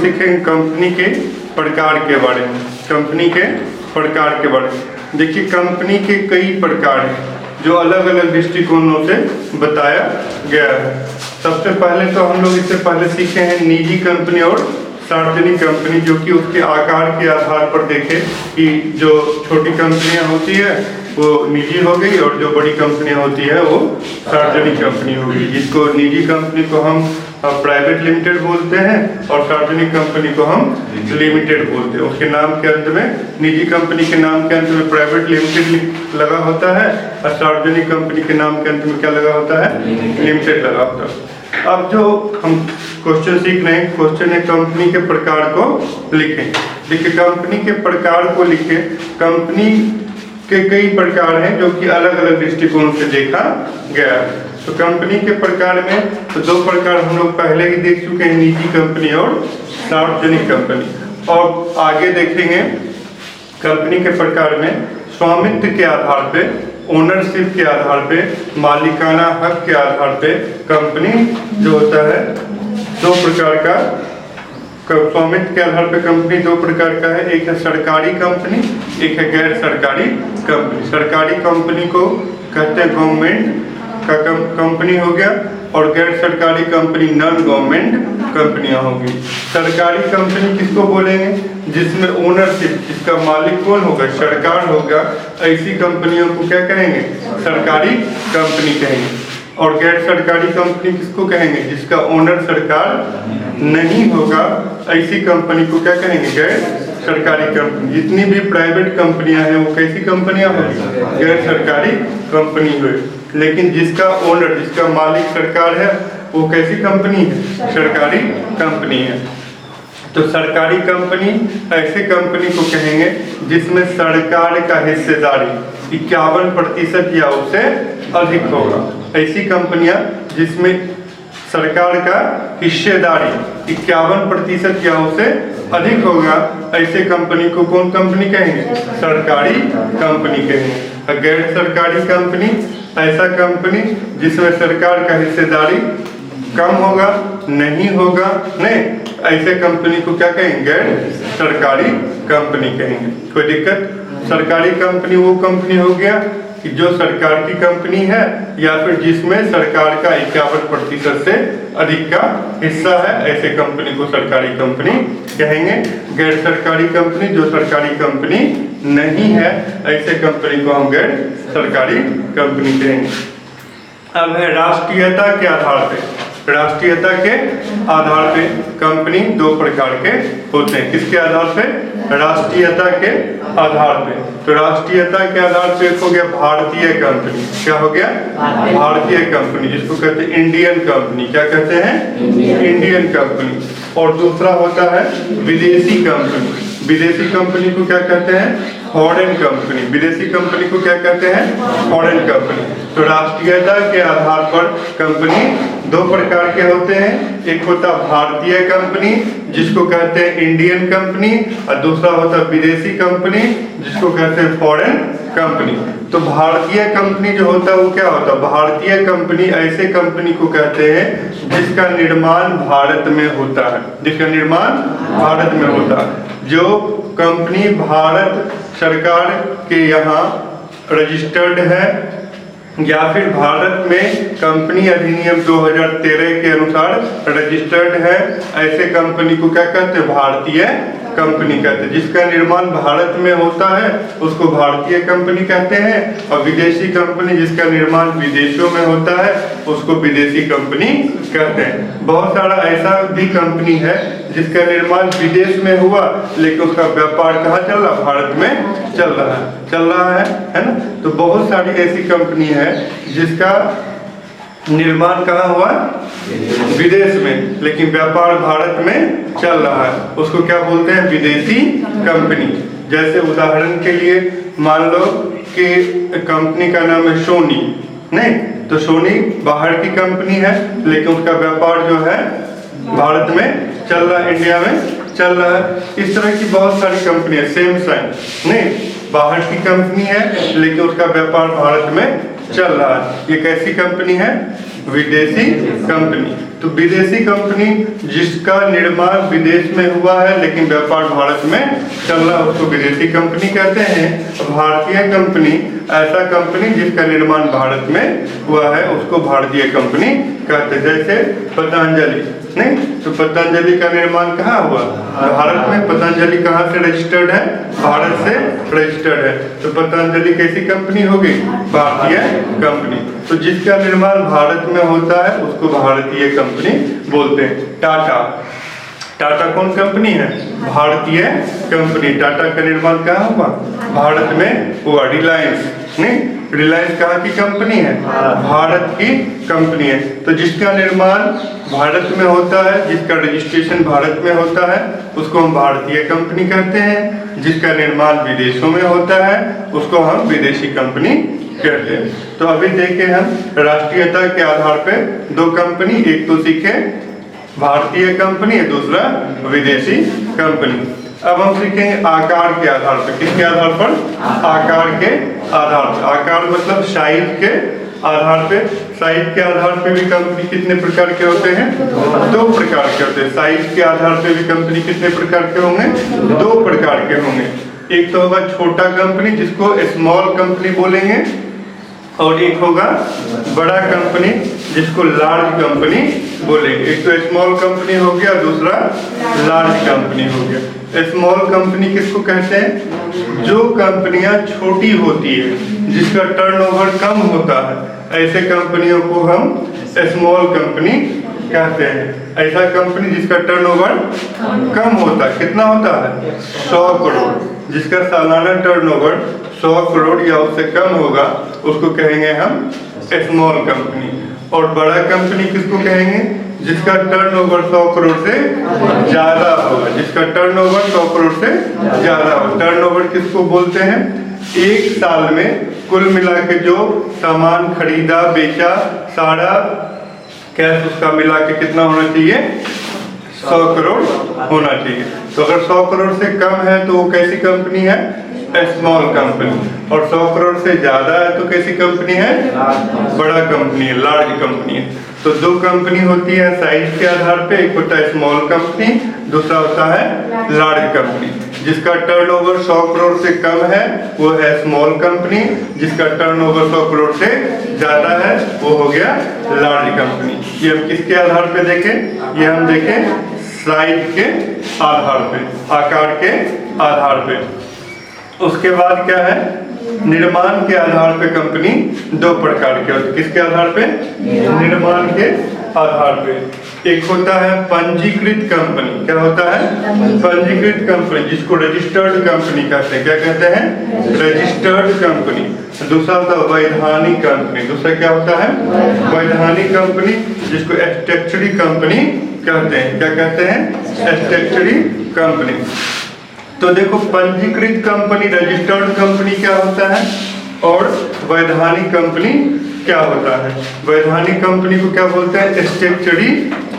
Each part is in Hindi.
सीखेंगे कंपनी के प्रकार के बारे में। कंपनी के प्रकार के बारे में देखिए, कंपनी के कई प्रकार हैं जो अलग अलग दृष्टिकोणों से बताया गया है। सबसे पहले तो हम लोग इससे पहले सीखे हैं निजी कंपनी और सार्वजनिक कंपनी, जो कि उसके आकार के आधार पर देखें कि जो छोटी कंपनियां होती है वो निजी हो गई और जो बड़ी कंपनियां होती है वो सार्वजनिक कंपनी हो गई। जिसको निजी कंपनी को हम प्राइवेट लिमिटेड बोलते हैं और सार्वजनिक कंपनी को हम लिमिटेड बोलते हैं। उसके नाम के अंत में, निजी कंपनी के नाम के अंत में प्राइवेट लिमिटेड लगा होता है और सार्वजनिक कंपनी के नाम के अंत में क्या लगा होता है? लिमिटेड लगा होता है। अब जो हम क्वेश्चन सीख रहे हैं, क्वेश्चन है कंपनी के प्रकार को लिखें। देखिए, कंपनी के प्रकार को लिखें। कंपनी के कई प्रकार हैं जो कि अलग अलग दृष्टिकोण से देखा गया है। तो कंपनी के प्रकार में तो दो प्रकार हम लोग पहले ही देख चुके हैं, निजी कंपनी और सार्वजनिक कंपनी। और आगे देखेंगे कंपनी के प्रकार में स्वामित्व के आधार पे, ओनरशिप के आधार पे, मालिकाना हक के आधार पे कंपनी जो होता है दो प्रकार का, स्वामित्व के आधार पे कंपनी दो प्रकार का है। एक है सरकारी कंपनी, एक है गैर सरकारी कंपनी। सरकारी कंपनी को कहते हैं गवर्नमेंट का कंपनी हो गया, और गैर सरकारी कंपनी नॉन गवर्नमेंट कंपनियां होगी। सरकारी कंपनी किसको बोलेंगे? जिसमें ओनरशिप, जिसका मालिक कौन होगा? सरकार होगा। ऐसी कंपनियों को क्या कहेंगे? सरकारी कंपनी कहेंगे। और गैर सरकारी कंपनी किसको कहेंगे? जिसका ओनर सरकार नहीं होगा, ऐसी कंपनी को क्या कहेंगे? गैर सरकारी कंपनी। जितनी भी प्राइवेट कंपनियां हैं वो कैसी कंपनियां होगी? गैर सरकारी कंपनी हुई। लेकिन जिसका ओनर, जिसका मालिक सरकार है, वो कैसी कंपनी है? सरकारी कंपनी है। तो सरकारी कंपनी ऐसे कंपनी को कहेंगे जिसमें सरकार का हिस्सेदारी 51% या उससे अधिक होगा। ऐसी कंपनियां जिसमें सरकार का हिस्सेदारी 51% या उससे अधिक होगा, ऐसे कंपनी को कौन कंपनी कहेंगे? सरकारी कंपनी कहेंगे। गैर सरकारी कंपनी ऐसा कंपनी जिसमें सरकार का हिस्सेदारी कम होगा, नहीं होगा, नहीं, ऐसे कंपनी को क्या कहेंगे? गैर सरकारी कंपनी कहेंगे। कोई दिक्कत? सरकारी कंपनी वो कंपनी हो गया कि जो सरकार की कंपनी है या फिर जिसमें सरकार का 51% से अधिक का हिस्सा है, ऐसे कंपनी को सरकारी कंपनी कहेंगे। गैर सरकारी कंपनी जो सरकारी कंपनी नहीं है, ऐसे कंपनी को हम गैर सरकारी कंपनी कहेंगे। अब है राष्ट्रीयता के आधार पे। राष्ट्रीयता के आधार पे कंपनी दो प्रकार के होते हैं। किसके आधार पे? राष्ट्रीयता के आधार पे। तो राष्ट्रीयता के आधार पे हो गया भारतीय कंपनी। क्या हो गया? भारतीय कंपनी, जिसको कहते हैं इंडियन कंपनी। क्या कहते हैं? Indian company. और दूसरा होता है विदेशी कंपनी। विदेशी कंपनी को क्या कहते हैं? Foreign company. विदेशी कंपनी को क्या कहते हैं? Foreign company. तो राष्ट्रीयता के आधार पर कंपनी दो प्रकार के होते हैं। एक होता भारतीय कंपनी जिसको कहते हैं इंडियन कंपनी, और दूसरा होता विदेशी कंपनी जिसको कहते हैं फॉरेन कंपनी। तो भारतीय कंपनी जो होता है वो क्या होता है? भारतीय कंपनी ऐसे कंपनी को कहते हैं जिसका निर्माण भारत में होता है। जिसका निर्माण भारत में होता है। जो कंपनी भारत सरकार के यहाँ रजिस्टर्ड है या फिर भारत में कंपनी अधिनियम 2013 के अनुसार रजिस्टर्ड है, ऐसे कंपनी को क्या कहते हैं? भारतीय कंपनी कहते हैं। जिसका निर्माण भारत में होता है उसको भारतीय कंपनी कहते हैं, और विदेशी कंपनी जिसका निर्माण विदेशों में होता है उसको विदेशी कंपनी कहते हैं। बहुत सारा ऐसा भी कंपनी है जिसका निर्माण विदेश में हुआ लेकिन उसका व्यापार कहाँ चल रहा? भारत में चल रहा है ना। तो बहुत सारी ऐसी कंपनी है जिसका निर्माण कहाँ हुआ? विदेश में, लेकिन व्यापार भारत में चल रहा है। उसको क्या बोलते हैं? विदेशी कंपनी। जैसे उदाहरण के लिए मान लो कि कंपनी का नाम है सोनी, नहीं तो सोनी बाहर की कंपनी है लेकिन उसका व्यापार जो है भारत में चल रहा है, इंडिया में चल रहा है। इस तरह की बहुत सारी कंपनी है। सैमसंग नहीं बाहर की कंपनी है लेकिन उसका व्यापार भारत में चल रहा है। ये कैसी कंपनी है? विदेशी कंपनी। तो विदेशी कंपनी जिसका निर्माण विदेश में हुआ है लेकिन व्यापार भारत में चल रहा है उसको विदेशी कंपनी कहते हैं। भारतीय कंपनी ऐसा कंपनी जिसका निर्माण भारत में हुआ है उसको भारतीय कंपनी कहते हैं। जैसे पतंजलि, नहीं तो पतंजलि का निर्माण कहाँ हुआ? भारत में। पतंजलि कहाँ से रजिस्टर्ड है? भारत से रजिस्टर्ड है। तो पतंजलि कैसी कंपनी होगी? भारतीय कंपनी। तो जिसका निर्माण भारत में होता है उसको भारतीय कंपनी बोलते हैं। टाटा, टाटा कौन कंपनी है? भारतीय कंपनी। टाटा का निर्माण कहाँ हुआ? भारत में हुआ। रिलायंस, नहीं रिलायंस कहाँ की कंपनी है? भारत की कंपनी है। तो जिसका निर्माण भारत में होता है, जिसका रजिस्ट्रेशन भारत में होता है उसको हम भारतीय कंपनी कहते हैं। जिसका निर्माण विदेशों में होता है उसको हम विदेशी कंपनी कहते हैं। तो अभी देखें हम राष्ट्रीयता के आधार पे दो कंपनी, एक तो सीखे भारतीय कंपनी है, दूसरा विदेशी कंपनी। अब हम सीखेंगे आकार के आधार पर। किसके आधार पर? आकार के आधार पर। आकार मतलब साइज के आधार पे। साइज के आधार पे भी कंपनी कितने प्रकार के होते हैं? दो प्रकार के होते हैं। साइज के आधार पे भी कंपनी कितने प्रकार के होंगे? दो प्रकार के होंगे। एक तो होगा छोटा कंपनी जिसको स्मॉल कंपनी बोलेंगे, और एक होगा बड़ा कंपनी जिसको लार्ज कंपनी बोलेंगे। एक तो स्मॉल कंपनी हो गया, दूसरा लार्ज कंपनी हो गया। स्मॉल कंपनी किसको कहते हैं? जो कंपनियां छोटी होती है, जिसका टर्नओवर कम होता है, ऐसे कंपनियों को हम स्मॉल कंपनी कहते हैं। ऐसा कंपनी जिसका टर्नओवर कम होता है, कितना होता है? 100 करोड़। जिसका सालाना टर्नओवर 100 करोड़ या उससे कम होगा उसको कहेंगे हम स्मॉल कंपनी। और बड़ा कंपनी किसको कहेंगे? जिसका टर्नओवर 100 करोड़ से ज्यादा होगा। जिसका टर्नओवर 100 करोड़ से ज्यादा हो। टर्नओवर किसको बोलते हैं? एक साल में कुल मिला के जो सामान खरीदा बेचा सारा कैश उसका मिला के कितना होना चाहिए? 100 करोड़ होना चाहिए। तो अगर 100 करोड़ से कम है तो वो कैसी कंपनी है? Small company. और 100 करोड़ से ज्यादा है तो कैसी कंपनी है? बड़ा कंपनी है, लार्ज कंपनी है। तो दो कंपनी होती है साइज के आधार पे। एक होता है स्मॉल कंपनी, दूसरा होता है लार्ज कंपनी। जिसका टर्नओवर 100 करोड़ से कम है वो है स्मॉल कंपनी। जिसका टर्नओवर 100 करोड़ से ज्यादा है वो हो गया लार्ज कंपनी। ये हम किसके आधार पे देखें? ये हम देखें साइज के आधार पे, आकार के आधार पे। उसके बाद क्या है? निर्माण के आधार पे कंपनी दो प्रकार के होते हैं। किसके आधार पे? निर्माण के आधार पे। एक होता है पंजीकृत कंपनी। क्या होता है? पंजीकृत कंपनी, जिसको रजिस्टर्ड कंपनी कहते हैं। क्या कहते हैं? Registered company. दूसरा होता है वैधानिक कंपनी। दूसरा क्या होता है? वैधानिक कंपनी, जिसको स्टैट्यूटरी कंपनी कहते हैं। क्या कहते हैं? Statutory company. तो देखो पंजीकृत कंपनी, रजिस्टर्ड कंपनी क्या होता है और वैधानिक कंपनी क्या होता है? वैधानिक कंपनी को क्या बोलते हैं? Statutory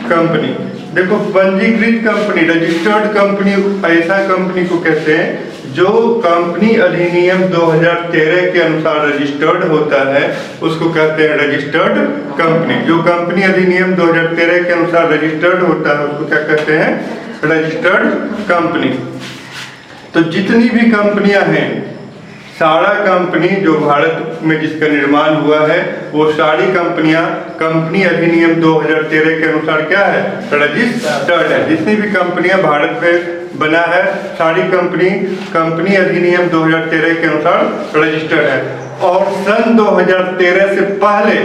company. देखो पंजीकृत कंपनी, रजिस्टर्ड कंपनी ऐसा कंपनी को कहते हैं जो कंपनी अधिनियम 2013 के अनुसार रजिस्टर्ड होता है उसको कहते हैं रजिस्टर्ड कंपनी। जो कंपनी अधिनियम 2013 के अनुसार रजिस्टर्ड होता है उसको क्या कहते हैं? Registered company. तो जितनी भी कंपनियां हैं, सारा कंपनी जो भारत में जिसका निर्माण हुआ है वो सारी कंपनियां कंपनी अधिनियम 2013 के अनुसार क्या है? रजिस्टर्ड है। जितनी भी कंपनियां भारत में बना है सारी कंपनी अधिनियम 2013 के अनुसार रजिस्टर्ड है। और सन 2013 से पहले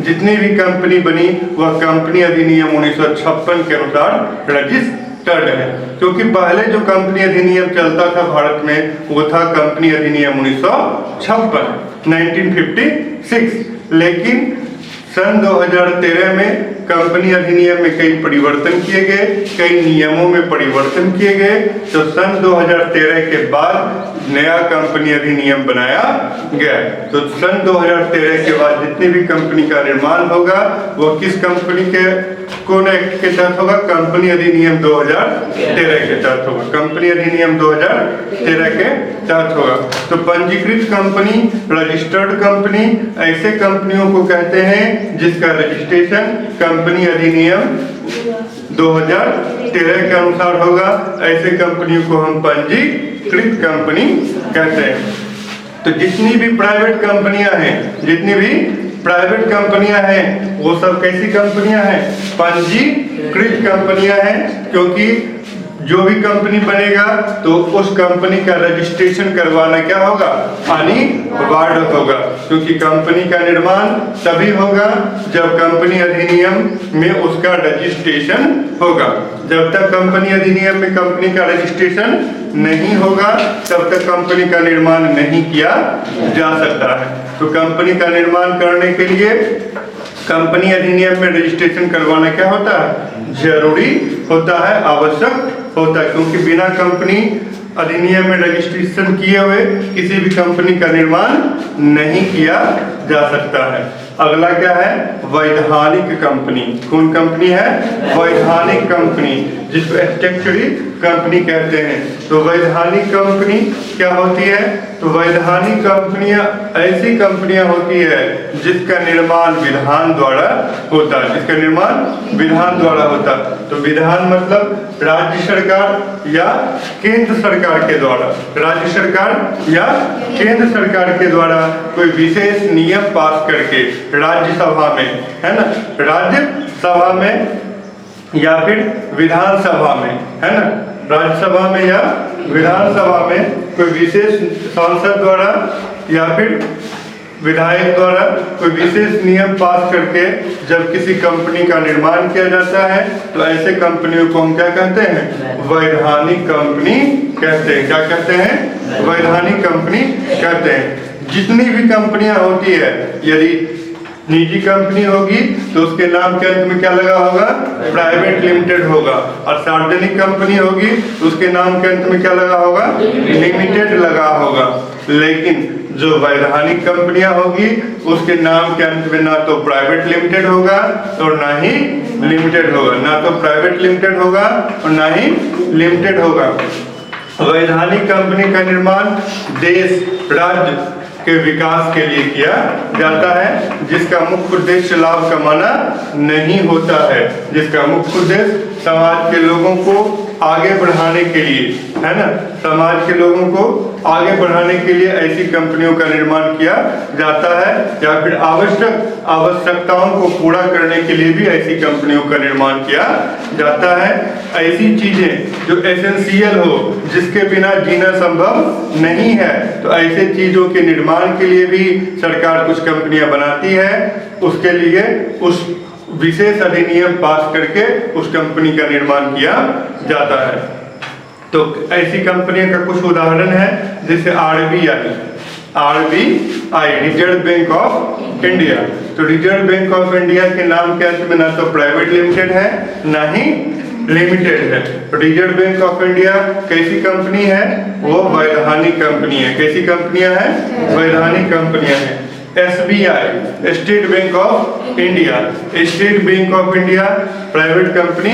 जितनी भी कंपनी बनी वह कंपनी अधिनियम 1956 के अनुसार रजिस्टर्ड है। क्योंकि पहले जो कंपनी अधिनियम चलता था भारत में वो था कंपनी अधिनियम 1956 1956। लेकिन सन 2013 में कंपनी अधिनियम में कई परिवर्तन किए गए, कई नियमों में परिवर्तन किए गए। तो सन 2013 के बाद नया कंपनी अधिनियम बनाया गया। तो सन 2013 के बाद जितनी भी कंपनी का निर्माण होगा वो किस कंपनी के कौन एक्ट के तहत होगा? कंपनी अधिनियम 2013 के तहत होगा। कंपनी अधिनियम 2013 के तहत होगा। तो पंजीकृत कंपनी, रजिस्टर्ड कंपनी ऐसे कंपनियों को कहते हैं जिसका रजिस्ट्रेशन कंपनी अधिनियम 2013 के अनुसार होगा। ऐसे कंपनियों को हम पंजीकृत कंपनी कहते हैं। तो जितनी भी प्राइवेट कंपनियां हैं वो सब कैसी कंपनियां हैं? पंजीकृत कंपनियां हैं। क्योंकि जो भी कंपनी बनेगा तो उस कंपनी का रजिस्ट्रेशन करवाना क्या होगा? अनिवार्य होगा। क्योंकि कंपनी का निर्माण तभी होगा जब कंपनी अधिनियम में उसका रजिस्ट्रेशन होगा। जब तक कंपनी अधिनियम में कंपनी का रजिस्ट्रेशन नहीं होगा तब तक कंपनी का निर्माण नहीं किया जा सकता है। तो कंपनी का निर्माण करने के लिए कंपनी अधिनियम में रजिस्ट्रेशन करवाना क्या होता है? जरूरी होता है, आवश्यक होता है। क्योंकि बिना कंपनी अधिनियम में रजिस्ट्रेशन किए हुए किसी भी कंपनी का निर्माण नहीं किया जा सकता है। अगला क्या है? वैधानिक कंपनी। कौन कंपनी है? वैधानिक कंपनी, जिसको स्टैट्यूटरी कंपनी कहते हैं। तो वैधानिक कंपनी क्या होती है? तो वैधानिक कंपनियां ऐसी कंपनियां होती है जिसका निर्माण विधान द्वारा होता है। जिसका निर्माण विधान द्वारा होता है। तो विधान मतलब राज्य सरकार या केंद्र सरकार के द्वारा, राज्य सरकार या केंद्र सरकार के द्वारा कोई विशेष नियम पास करके राज्यसभा में, है ना, राज्यसभा में या फिर विधानसभा में, है ना, राज्यसभा में या विधानसभा में कोई विशेष सांसद द्वारा या फिर विधायक द्वारा कोई विशेष नियम पास करके जब किसी कंपनी का निर्माण किया जाता है तो ऐसे कंपनियों को हम क्या कहते हैं? वैधानिक कंपनी कहते हैं। क्या कहते हैं? वैधानिक कंपनी कहते हैं। जितनी भी कंपनियां होती है, यदि निजी कंपनी होगी तो उसके नाम के अंत में क्या लगा होगा? प्राइवेट लिमिटेड होगा। और सार्वजनिक कंपनी होगी तो उसके नाम के अंत में क्या लगा होगा? लिमिटेड लगा होगा। लेकिन जो वैधानिक कंपनियां होगी उसके नाम के अंत में ना तो प्राइवेट लिमिटेड होगा और ना ही लिमिटेड होगा। ना तो प्राइवेट लिमिटेड होगा और ना ही लिमिटेड होगा। वैधानिक कंपनी का निर्माण देश, राज्य के विकास के लिए किया जाता है, जिसका मुख्य उद्देश्य लाभ कमाना नहीं होता है। जिसका मुख्य उद्देश्य समाज के लोगों को आगे बढ़ाने के लिए, है ना, समाज के लोगों को आगे बढ़ाने के लिए ऐसी कंपनियों का निर्माण किया जाता है। या फिर आवश्यकताओं को पूरा करने के लिए भी ऐसी कंपनियों का निर्माण किया जाता है। ऐसी चीजें जो एसेंशियल हो, जिसके बिना जीना संभव नहीं है, तो ऐसे चीजों के निर्माण के लिए भी सरकार कुछ कंपनियां बनाती है। उसके लिए उस विशेष अधिनियम पास करके उस कंपनी का निर्माण किया जाता है। तो ऐसी कंपनियों का कुछ उदाहरण है, जैसे RBI, reserve bank of India. तो रिजर्व बैंक ऑफ इंडिया के नाम के अंत में ना तो प्राइवेट लिमिटेड है ना ही लिमिटेड है। रिजर्व बैंक ऑफ इंडिया कैसी कंपनी है? वो वैधानिक कंपनी है। कैसी कंपनियां हैं? वैधानिक कंपनियां हैं। SBI, state bank of India, state bank of India private company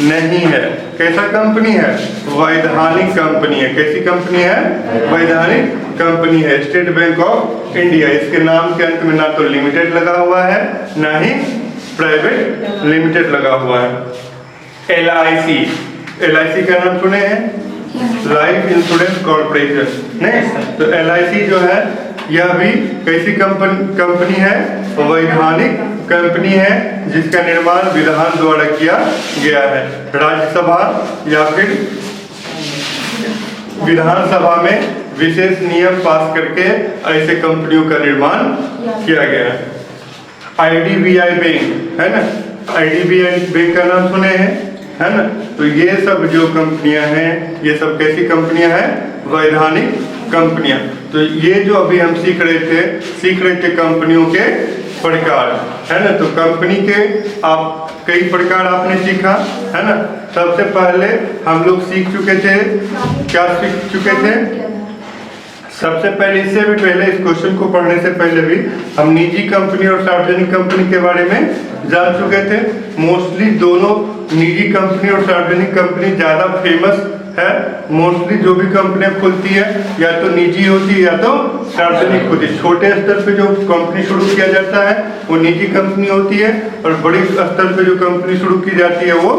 नहीं है। कैसा कंपनी है? वैधानिक कंपनी है। कैसी कंपनी है? वैधानिक कंपनी है। स्टेट बैंक ऑफ इंडिया, इसके नाम के अंत में ना तो लिमिटेड लगा हुआ है ना ही प्राइवेट लिमिटेड लगा हुआ है। LIC का नाम सुने हैं? Life insurance corporation. नहीं, तो LIC जो है यह भी कैसी कंपनी है? वैधानिक कंपनी है, जिसका निर्माण विधान द्वारा किया गया है। राज्यसभा या फिर विधानसभा में विशेष नियम पास करके ऐसे कंपनियों का निर्माण किया गया है। IDBI बैंक, है ना, IDBI बैंक का नाम सुने हैं, है ना। तो ये सब जो कंपनियां हैं ये सब कैसी कंपनियां हैं? वैधानिक कंपनियां। तो ये जो अभी हम सीख रहे थे कंपनियों के प्रकार, है ना। तो कंपनी के आप कई प्रकार आपने सीखा, है ना। सबसे पहले हम लोग सीख चुके थे, क्या सीख चुके थे? सबसे पहले, इससे भी पहले, इस क्वेश्चन को पढ़ने से पहले भी हम निजी कंपनी और सार्वजनिक कंपनी के बारे में जान चुके थे। मोस्टली दोनों, निजी कंपनी और सार्वजनिक कंपनी ज़्यादा फेमस है। मोस्टली जो भी कंपनियां खुलती है या तो निजी होती है या तो सार्वजनिक होती है। छोटे स्तर पे जो कंपनी शुरू किया जाता है वो निजी कंपनी होती है, और बड़ी स्तर पे जो कंपनी शुरू की जाती है वो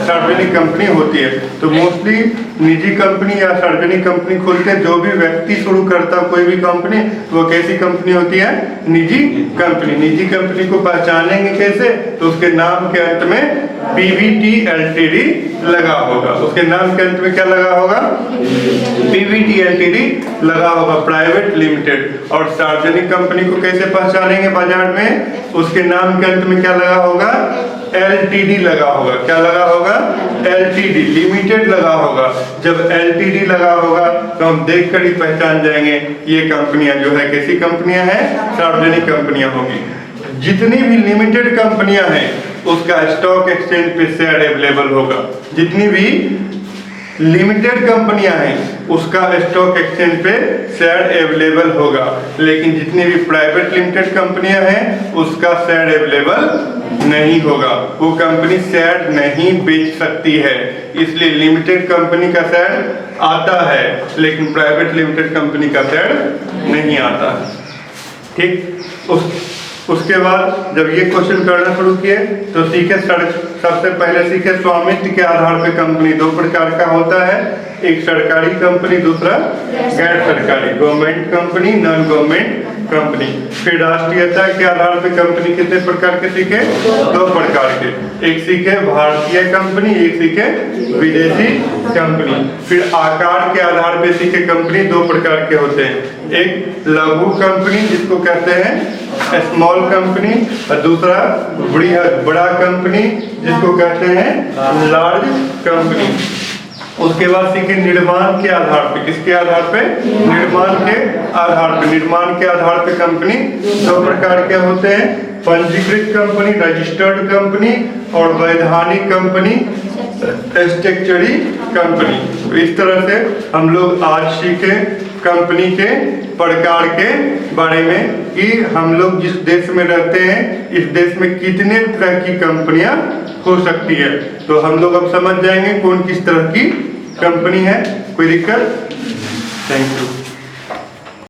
सार्वजनिक कंपनी होती है। तो मोस्टली निजी कंपनी या सार्वजनिक कंपनी खोलते हैं, जो भी व्यक्ति शुरू करता है कोई भी कंपनी, वो कैसी कंपनी होती है? निजी कंपनी। निजी कंपनी को पहचानेंगे कैसे? तो उसके नाम के अंत में PVT LTD लगा होगा। उसके नाम के अंत में क्या लगा होगा? PVT LTD लगा होगा, प्राइवेट लिमिटेड। और सार्वजनिक कंपनी को कैसे पहचानेंगे बाजार में? उसके नाम के अंत में क्या लगा होगा? LTD लगा होगा। क्या लगा होगा? LTD, लिमिटेड लगा होगा। जब LTD लगा होगा तो हम देखकर ही पहचान जाएंगे ये कंपनियां जो है कैसी कंपनियां हैं? सार्वजनिक कंपनियां होगी। जितनी भी लिमिटेड कंपनियां हैं उसका स्टॉक एक्सचेंज पे शेयर अवेलेबल होगा। जितनी भी लिमिटेड कंपनियां हैं उसका स्टॉक एक्सचेंज पे शेयर अवेलेबल होगा। लेकिन जितनी भी प्राइवेट लिमिटेड कंपनियां हैं उसका शेयर अवेलेबल नहीं होगा। वो कंपनी शेयर नहीं बेच सकती है, इसलिए लिमिटेड कंपनी का शेयर आता है लेकिन प्राइवेट लिमिटेड कंपनी का शेयर नहीं आता। ठीक, उसके बाद जब ये क्वेश्चन करना शुरू किए तो सीखे, सबसे पहले सीखे स्वामित्व के आधार पर कंपनी दो प्रकार का होता है, एक सरकारी कंपनी, दूसरा गैर सरकारी, government company, non government company. फिर राष्ट्रीयता के आधार पर कंपनी कितने प्रकार के सीखे? दो प्रकार के, एक सीखे भारतीय कंपनी, एक सीखे विदेशी कंपनी। फिर आकार के आधार पर सीखे कंपनी दो प्रकार के होते हैं, एक लघु कंपनी जिसको कहते हैं स्मॉल कंपनी, और दूसरा बड़ा कंपनी जिसको कहते हैं लार्ज कंपनी। उसके बाद सीखे निर्माण के आधार पे, किसके आधार पे? निर्माण के आधार पे। निर्माण के आधार पे कंपनी दो प्रकार के होते हैं, पंजीकृत कंपनी, रजिस्टर्ड कंपनी, और वैधानिक कंपनी, स्टैट्यूटरी कंपनी। तो इस तरह से हम लोग आज सीखे कंपनी के प्रकार के बारे में कि हम लोग जिस देश में रहते हैं इस देश में कितने तरह की कंपनियां हो सकती है। तो हम लोग अब समझ जाएंगे कौन किस तरह की कंपनी है। कोई दिक्कत? Thank you.